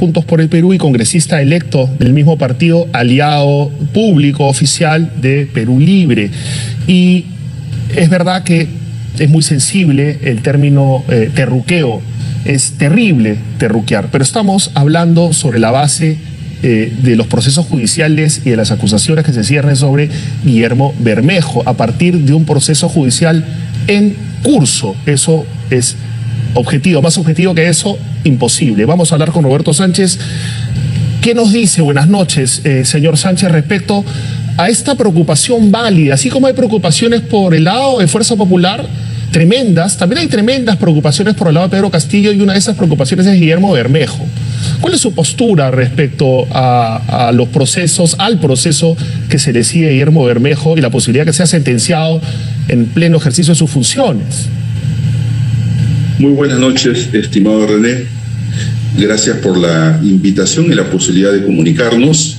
Juntos por el Perú y congresista electo del mismo partido, aliado público oficial de Perú Libre. Y es verdad que es muy sensible el término terruqueo. Es terrible terruquear, pero estamos hablando sobre la base de los procesos judiciales y de las acusaciones que se cierren sobre Guillermo Bermejo a partir de un proceso judicial en curso. Eso es objetivo, más objetivo que eso, imposible. Vamos a hablar con Roberto Sánchez. ¿Qué nos dice? Buenas noches, señor Sánchez, respecto a esta preocupación válida, así como hay preocupaciones por el lado de Fuerza Popular, tremendas, también hay tremendas preocupaciones por el lado de Pedro Castillo, y una de esas preocupaciones es Guillermo Bermejo. ¿Cuál es su postura respecto a los procesos, al proceso que se le sigue a Guillermo Bermejo y la posibilidad que sea sentenciado en pleno ejercicio de sus funciones? Muy buenas noches, estimado René. Gracias por la invitación y la posibilidad de comunicarnos.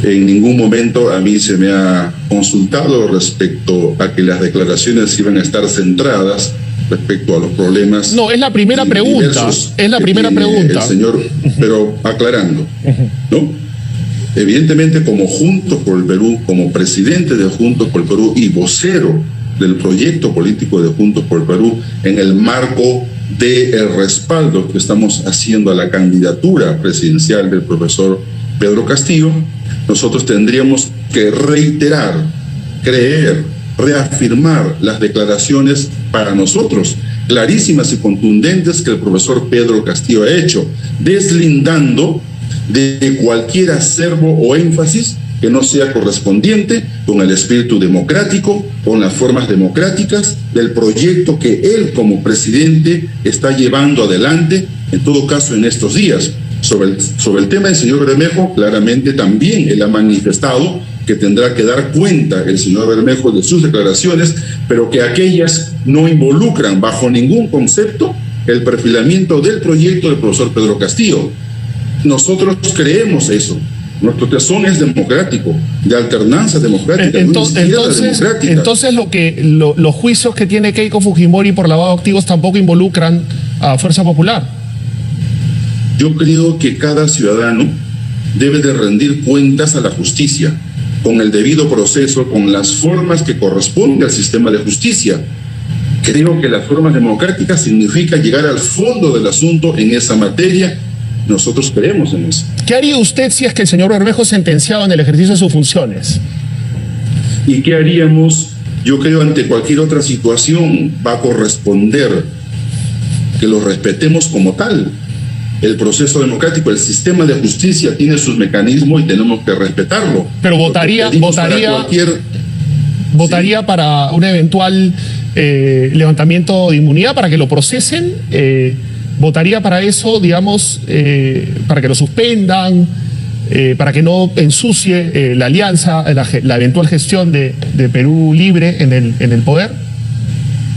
En ningún momento a mí se me ha consultado respecto a que las declaraciones iban a estar centradas respecto a los problemas. No, es la primera pregunta. Es la primera pregunta. El señor, pero aclarando, ¿no? Evidentemente, como Juntos por el Perú, como presidente de Juntos por el Perú y vocero del proyecto político de Juntos por el Perú, en el marco del respaldo que estamos haciendo a la candidatura presidencial del profesor Pedro Castillo, nosotros tendríamos que reiterar, creer, reafirmar las declaraciones para nosotros clarísimas y contundentes que el profesor Pedro Castillo ha hecho, deslindando de cualquier acervo o énfasis que no sea correspondiente con el espíritu democrático, con las formas democráticas del proyecto que él como presidente está llevando adelante, en todo caso en estos días. Sobre el tema del señor Bermejo, claramente también él ha manifestado que tendrá que dar cuenta el señor Bermejo de sus declaraciones, pero que aquellas no involucran bajo ningún concepto el perfilamiento del proyecto del profesor Pedro Castillo. Nosotros creemos eso. Nuestro tesón es democrático, de alternancia democrática. Entonces los juicios que tiene Keiko Fujimori por lavado de activos tampoco involucran a Fuerza Popular. Yo creo que cada ciudadano debe de rendir cuentas a la justicia, con el debido proceso, con las formas que corresponde al sistema de justicia. Creo que las formas democráticas significa llegar al fondo del asunto en esa materia. Nosotros creemos en eso. ¿Qué haría usted si es que el señor Bermejo es sentenciado en el ejercicio de sus funciones? ¿Y qué haríamos? Yo creo ante cualquier otra situación va a corresponder que lo respetemos como tal. El proceso democrático, el sistema de justicia tiene sus mecanismos y tenemos que respetarlo. Pero votaría para un eventual levantamiento de inmunidad, para que lo procesen, votaría para eso, digamos, para que lo suspendan, para que no ensucie la alianza, la eventual gestión de Perú Libre en el poder.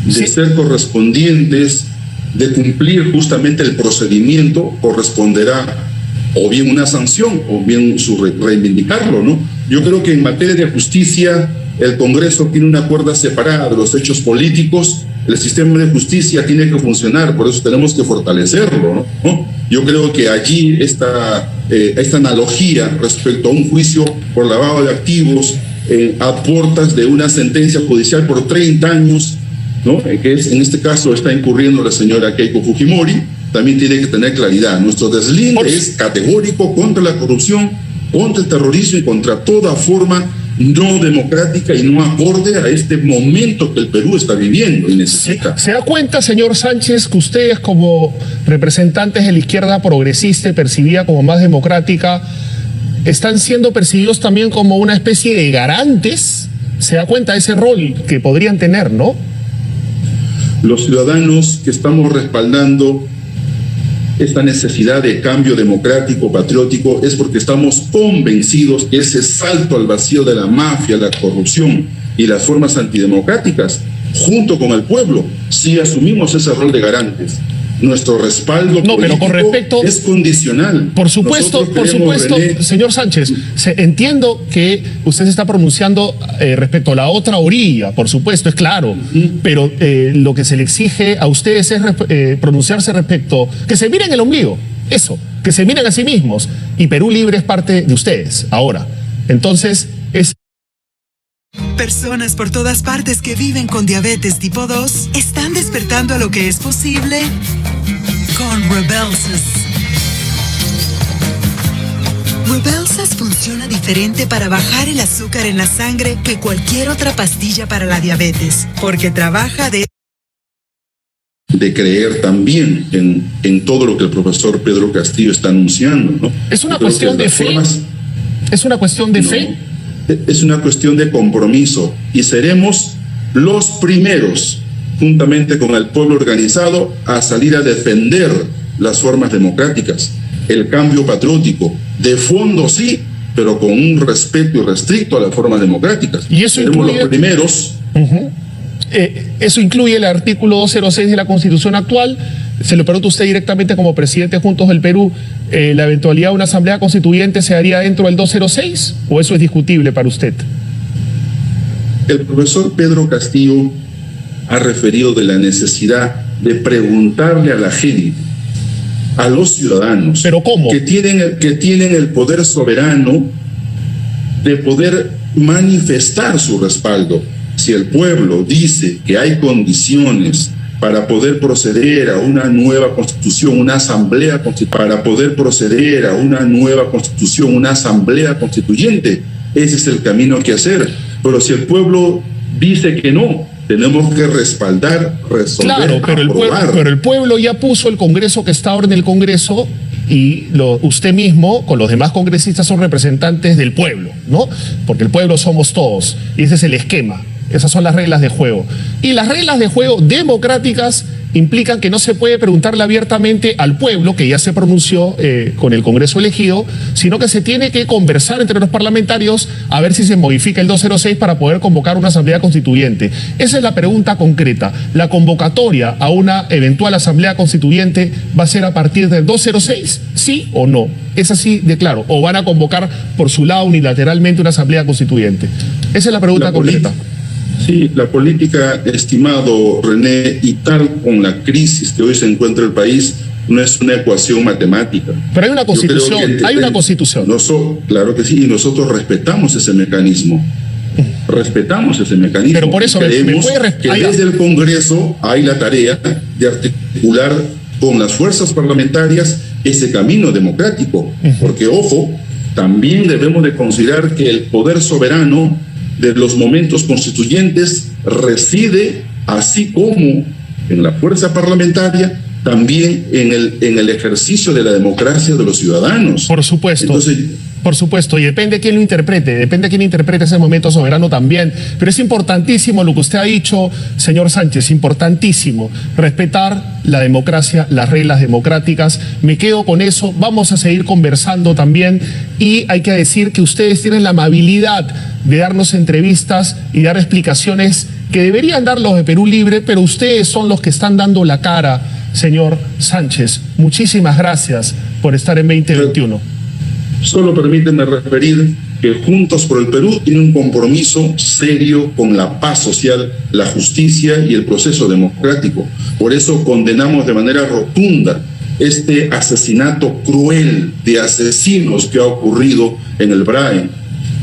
De ser correspondientes, de cumplir justamente el procedimiento, corresponderá o bien una sanción o bien reivindicarlo, ¿no? Yo creo que en materia de justicia el Congreso tiene una cuerda separada de los hechos políticos. El sistema de justicia tiene que funcionar, por eso tenemos que fortalecerlo, ¿no? Yo creo que allí esta analogía respecto a un juicio por lavado de activos a puertas de una sentencia judicial por 30 años, ¿no? Que es, en este caso está incurriendo la señora Keiko Fujimori, también tiene que tener claridad. Nuestro deslinde es categórico contra la corrupción, contra el terrorismo y contra toda forma no democrática y no acorde a este momento que el Perú está viviendo y necesita. ¿Se da cuenta, señor Sánchez, que ustedes como representantes de la izquierda progresista y percibida como más democrática están siendo percibidos también como una especie de garantes? ¿Se da cuenta de ese rol que podrían tener, no? Los ciudadanos que estamos respaldando esta necesidad de cambio democrático, patriótico, es porque estamos convencidos que ese salto al vacío de la mafia, la corrupción y las formas antidemocráticas, junto con el pueblo, sí asumimos ese rol de garantes. Nuestro respaldo es condicional. Por supuesto, René, señor Sánchez, entiendo que usted se está pronunciando respecto a la otra orilla, por supuesto, es claro, pero lo que se le exige a ustedes es pronunciarse respecto, que se miren el ombligo, Eso, que se miren a sí mismos. Y Perú Libre es parte de ustedes, ahora. Entonces, es... Personas por todas partes que viven con diabetes tipo 2 están despertando a lo que es posible con Rybelsus. Rybelsus funciona diferente para bajar el azúcar en la sangre que cualquier otra pastilla para la diabetes, porque trabaja de creer también en todo lo que el profesor Pedro Castillo está anunciando, ¿no? ¿Es una cuestión de fe? ¿Es una cuestión de fe? Es una cuestión de compromiso, y seremos los primeros, juntamente con el pueblo organizado, a salir a defender las formas democráticas, el cambio patriótico, de fondo sí, pero con un respeto irrestricto a las formas democráticas. Y eso seremos incluye... los primeros. Eso incluye el artículo 206 de la Constitución actual. Se lo pregunta usted directamente como presidente de Juntos del Perú, ¿la eventualidad de una asamblea constituyente se haría dentro del 206 o eso es discutible para usted? El profesor Pedro Castillo ha referido de la necesidad de preguntarle a la gente, a los ciudadanos, ¿pero cómo? Que tienen el poder soberano de poder manifestar su respaldo. Si el pueblo dice que hay condiciones para poder proceder a una nueva constitución, una asamblea para poder proceder a una nueva constitución, una asamblea constituyente, ese es el camino que hacer. Pero si el pueblo dice que no, tenemos que respaldar, resolver, claro, pero el pueblo ya puso el Congreso que está ahora en el Congreso, y usted mismo con los demás congresistas son representantes del pueblo, ¿no? Porque el pueblo somos todos, y ese es el esquema. Esas son las reglas de juego. Y las reglas de juego democráticas implican que no se puede preguntarle abiertamente al pueblo, que ya se pronunció con el Congreso elegido, sino que se tiene que conversar entre los parlamentarios a ver si se modifica el 206 para poder convocar una asamblea constituyente. Esa es la pregunta concreta. ¿La convocatoria a una eventual asamblea constituyente va a ser a partir del 206? ¿Sí o no? Es así de claro. ¿O van a convocar por su lado unilateralmente una asamblea constituyente? Esa es la pregunta concreta. Sí, la política, estimado René, y tal con la crisis que hoy se encuentra el país, no es una ecuación matemática. Pero hay una constitución, hay una constitución. Claro que sí, y nosotros respetamos ese mecanismo. Respetamos ese mecanismo. Pero por eso creemos que desde el Congreso hay la tarea de articular con las fuerzas parlamentarias ese camino democrático. Porque, ojo, también debemos de considerar que el poder soberano de los momentos constituyentes reside, así como en la fuerza parlamentaria, también en el ejercicio de la democracia de los ciudadanos. Por supuesto. Entonces, por supuesto, y depende de quién lo interprete, depende de quién interprete ese momento soberano también. Pero es importantísimo lo que usted ha dicho, señor Sánchez, importantísimo, respetar la democracia, las reglas democráticas. Me quedo con eso, vamos a seguir conversando también, y hay que decir que ustedes tienen la amabilidad de darnos entrevistas y dar explicaciones que deberían dar los de Perú Libre, pero ustedes son los que están dando la cara, señor Sánchez. Muchísimas gracias por estar en 2021. Solo permíteme referir que Juntos por el Perú tiene un compromiso serio con la paz social, la justicia y el proceso democrático. Por eso condenamos de manera rotunda este asesinato cruel de asesinos que ha ocurrido en el BRAE.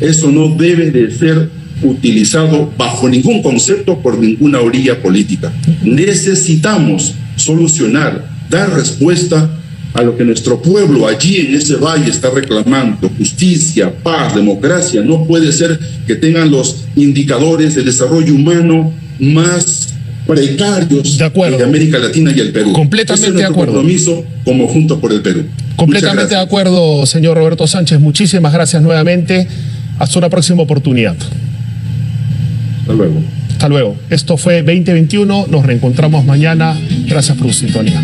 Eso no debe de ser utilizado bajo ningún concepto por ninguna orilla política. Necesitamos solucionar, dar respuesta a lo que nuestro pueblo allí en ese valle está reclamando: justicia, paz, democracia. No puede ser que tengan los indicadores de desarrollo humano más precarios de América Latina y el Perú. Completamente de acuerdo. Compromiso como Juntos por el Perú. Completamente de acuerdo, señor Roberto Sánchez. Muchísimas gracias nuevamente. Hasta una próxima oportunidad. Hasta luego. Hasta luego. Esto fue 2021. Nos reencontramos mañana. Gracias por su sintonía.